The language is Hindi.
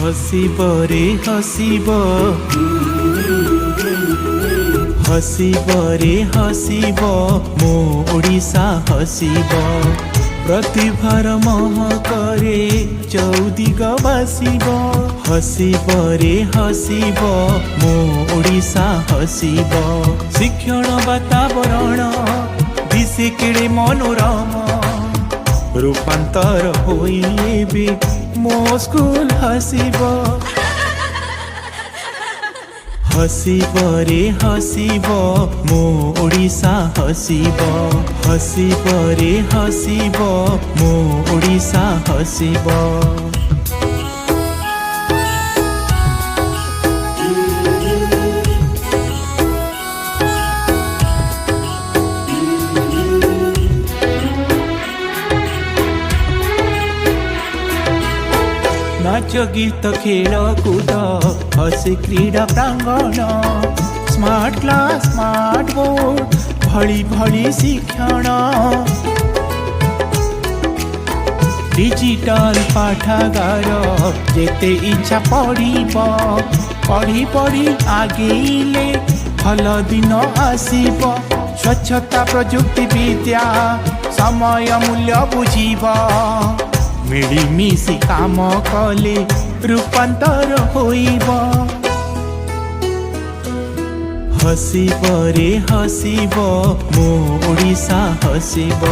हसीब रे हसीब हसीब रे हसीब मो ओडिशा हसीब प्रतिभार महकरे चौदिग बासिब हसीब रे हसीब मो ओडिशा हसीब शिक्षण वातावरण दिशे केड़े मनोरम रूपांतर होइबे मो स्कूल हसीब हसीब रे हसीब मो ओडिशा हसीब हसीब रे हसीब मो ओडिशा हसीब नाच गीत खेल कूद हसी क्रीड़ा प्रांगण स्मार्ट क्लास स्मार्ट बोर्ड भली भली शिक्षण डिजिटल पाठागार जेते इच्छा पढ़ी पढ़ी आगेले भल दिन आसीब स्वच्छता प्रजुक्ति विद्या समय मूल्य बुझीबा मिलिमिशि काम कले रूपांतर होइब हसीब रे हसीब मो ओडिशा हसीब।